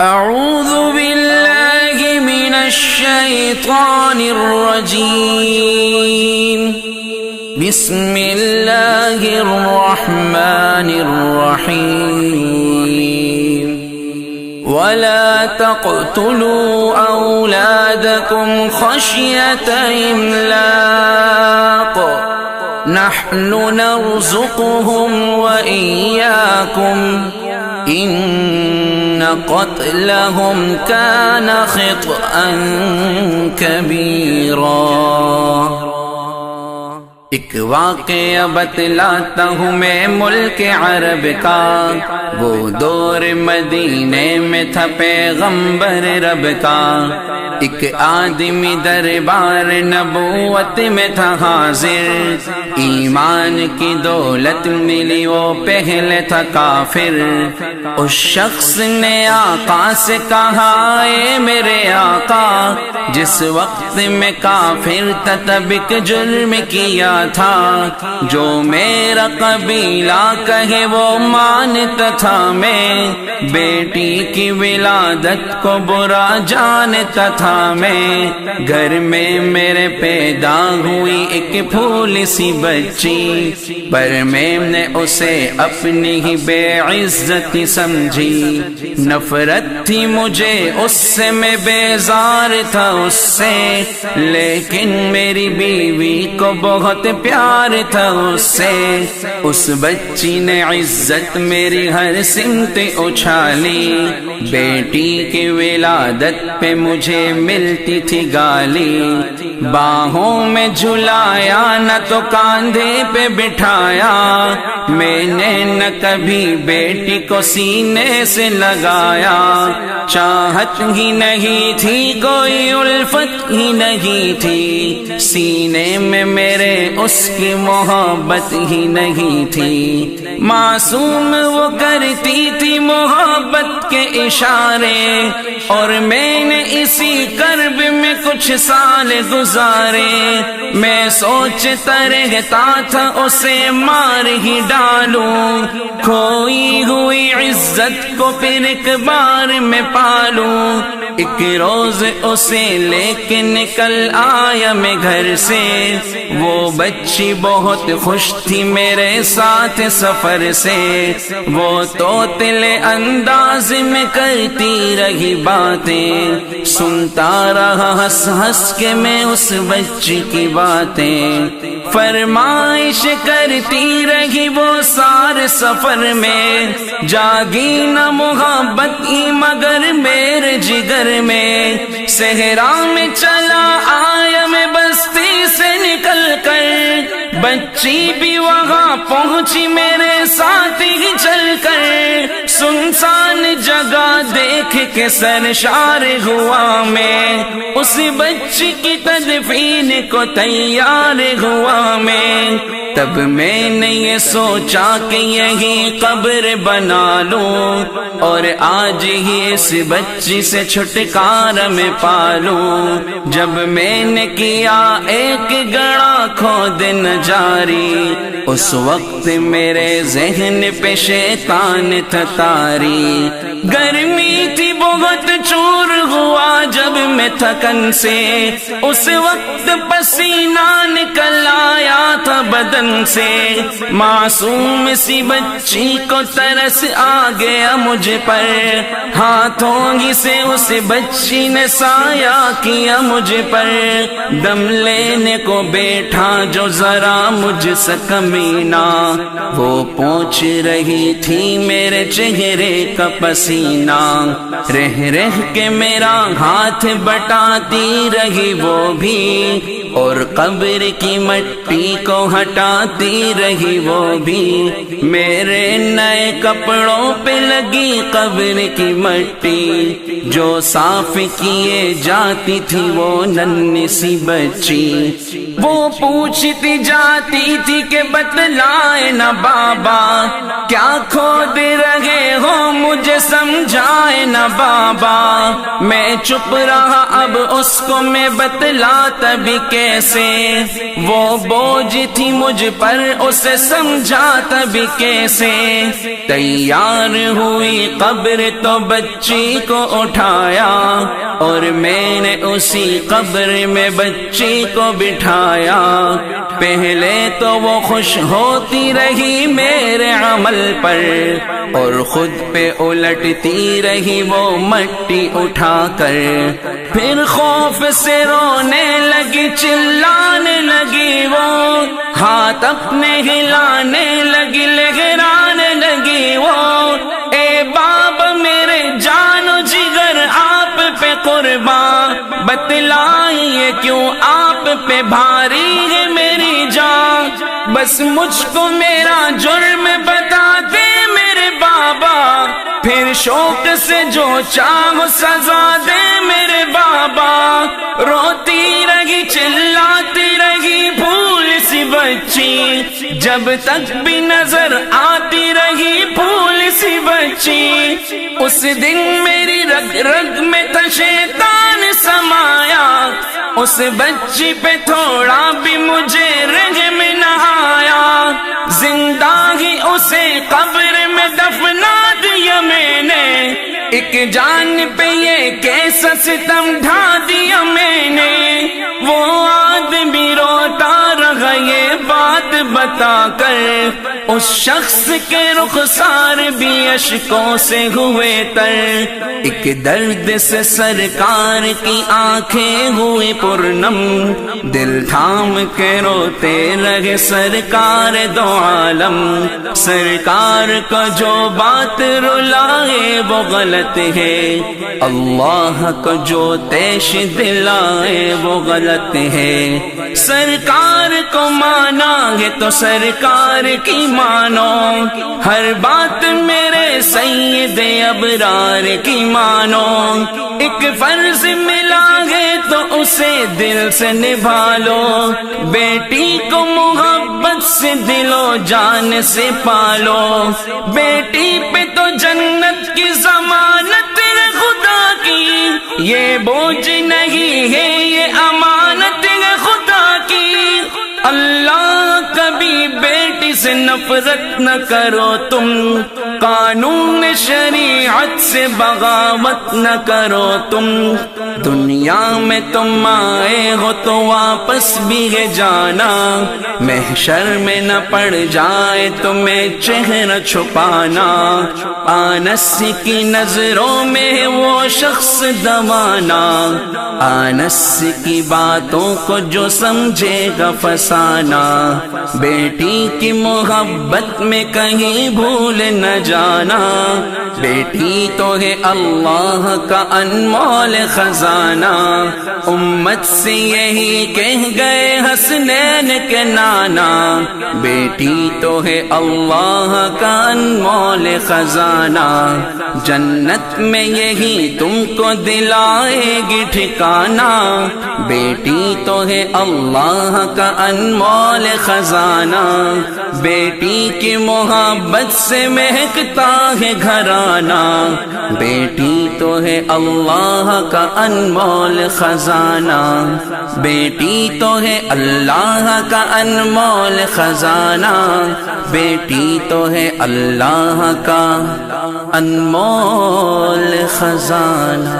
اعوذ باللہ من الشیطان الرجیم بسم اللہ الرحمن الرحیم ولا تقتلوا اولادکم خشیۃ املاق نحن نرزقهم وإياكم إن قتلهم كان خطأ كبيرا۔ ایک واقعہ بتلاتا ہوں میں ملک عرب کا، وہ دور مدینے میں تھا پیغمبر رب کا۔ ایک آدمی دربار نبوت میں تھا حاضر، ایمان کی دولت ملی وہ پہلے تھا کافر۔ اس شخص نے آقا سے کہا، اے میرے آقا، جس وقت میں کافر تھا تب ایک جرم کیا تھا، جو میرا قبیلہ کہے وہ مانتا تھا۔ میں بیٹی کی ولادت کو برا جانتا تھا۔ میں گھر میں میرے پیدا ہوئی ایک پھول سی بچی، پر میں نے اسے اپنی ہی بے عزتی سمجھی۔ نفرت تھی مجھے اس سے، میں بیزار تھا اس سے، لیکن میری بیوی کو بہت پیار تھا اس سے۔ اس بچی نے عزت میری ہر سمت اچھالی، بیٹی کی ولادت پہ مجھے ملتی تھی گالی۔ باہوں میں جھلایا نہ تو کاندھے پہ بٹھایا، میں نے نہ کبھی بیٹی کو سینے سے لگایا۔ چاہت ہی نہیں تھی، کوئی الفت ہی نہیں تھی، سینے میں میرے اس کی محبت ہی نہیں تھی۔ معصوم وہ کرتی تھی محبت کے اشارے، اور میں نے اسی کرب میں کچھ سال گزارے۔ میں سوچتا رہتا تھا اسے مار ہی ڈالوں، کھوئی ہوئی عزت کو پھر ایک بار میں پالوں۔ ایک روز اسے لے کے نکل آیا میں گھر سے، وہ بچی بہت خوش تھی میرے ساتھ سفر سے۔ وہ توتلے انداز میں کرتی رہی باتیں، سنتا رہا ہنس ہنس کے میں اس بچی کی باتیں۔ فرمائش کرتی رہی وہ سارے سفر میں، جاگی نہ محبت ہی مگر میرے جگر میں۔ صحرا میں چلا آیا میں بستی سے نکل کر، بچی بھی وہاں پہنچی میرے ساتھ ہی چل کر۔ سنسان جگہ دیکھ کے سرشار ہوا میں، اس بچی کی تدفین کو تیار ہوا میں۔ تب میں نے یہ سوچا کہ یہی قبر بنا لوں، اور آج ہی اس بچی سے چھٹکارا میں پالوں۔ جب میں نے کیا ایک گڑا کھود نہ جاری، اس وقت میرے ذہن پہ شیطان تھا طاری۔ گرمی تھی بہت، چور ہوا جب میں تھکن سے، اس وقت پسینہ نکل آیا تھا بدن سے۔ معصوم سی بچی کو ترس آ گیا مجھ پر، ہاتھوں ہی سے اس بچی نے سایہ کیا مجھ پر۔ دم لینے کو بیٹھا جو ذرا مجھ سے کمینہ، وہ پوچھ رہی تھی میرے چہرے کا پسینہ۔ رہ رہ کے میرا ہاتھ بٹاتی رہی وہ بھی، اور قبر کی مٹی کو ہٹاتی رہی وہ بھی۔ میرے نئے کپڑوں پہ لگی قبر کی مٹی، جو صاف کیے جاتی تھی وہ ننھی سی بچی۔ وہ پوچھتی جاتی تھی کہ بتلائے نہ بابا، کیا کھود رہے ہو مجھے سمجھائے نہ بابا۔ میں چپ رہا، اب اس کو میں بتلاتا بھی کیسے، وہ بوجھ تھی مجھ پر اسے سمجھا تبھی کیسے، تیار ہوئی قبر تو بچی کو اٹھایا، اور میں نے اسی قبر میں بچی کو بٹھایا، پہلے تو وہ خوش ہوتی رہی میرے عمل پر، اور خود پہ الٹتی رہی وہ مٹی اٹھا کر، پھر خوف سے رونے لگی چلانے لگی وہ، ہاتھ اپنے ہلانے لگی لہرانے لگی وہ، اے باب میرے جان و جگر آپ پہ قربان، بتلائیے کیوں آپ پہ بھاری ہے میری جان، بس مجھ کو میرا جرم بتا دے میرے بابا، پھر شوق سے جو چاہو سزا دے میرے بابا، روتی رہی چلاتی رہی بھول سی بچی، جب تک بھی نظر آتی رہی بھول سی بچی، اس دن میری رگ رگ میں تھا شیطان سمایا، اس بچی پہ تھوڑا بھی مجھے رحم نہ آیا، زندہ ہی اسے قبر میں دفنا دیا میں نے، ایک جان پہ یہ کیسا ستم ڈھا دیا میں نے، وہ آدمی روتا رہا یہ بات بتا کر، اس شخص کے رخسار بھی اشکوں سے ہوئے تر، ایک درد سے سرکار کی آنکھیں ہوئی پرنم، دل تھام کے روتے رہے سرکار دو عالم، سرکار کو جو بات رلائے وہ غلط ہے، اللہ کو جو تیش دلائے وہ غلط ہے، سرکار کو مانا ہے تو سرکار کی مانو، ہر بات میرے سید ابرار کی مانو، ایک فرض ملا ہے تو اسے دل سے نبھا لو، بیٹی کو محبت سے دل و جان سے پالو، بیٹی پہ تو جنت کی ضمانت ہے خدا کی، یہ بوجھ نہیں ہے یہ امانت ہے خدا کی، اللہ کبھی بیٹی سے نفرت نہ کرو تم، قانون شریعت سے بغاوت نہ کرو تم، دنیا میں تم آئے ہو تو واپس بھی ہے جانا، محشر میں نہ پڑ جائے تمہیں چہرہ چھپانا، آنس کی نظروں میں وہ شخص دوانا، آنس کی باتوں کو جو سمجھے گا فسانا، بیٹی کی محبت میں کہیں بھول نہ جانا، بیٹی تو ہے اللہ کا انمول خزانہ، امت سے یہی کہہ گئے حسنین کے نانا، بیٹی تو ہے اللہ کا انمول خزانہ، جنت میں یہی تم کو دلائے گی ٹھکانہ، بیٹی تو ہے اللہ کا انمول خزانہ، بیٹی کی محبت سے مہکتا ہے گھرانہ، بیٹی تو ہے اللہ کا انمول خزانہ، بیٹی تو ہے اللہ کا انمول خزانہ، بیٹی تو ہے اللہ کا انمول خزانہ۔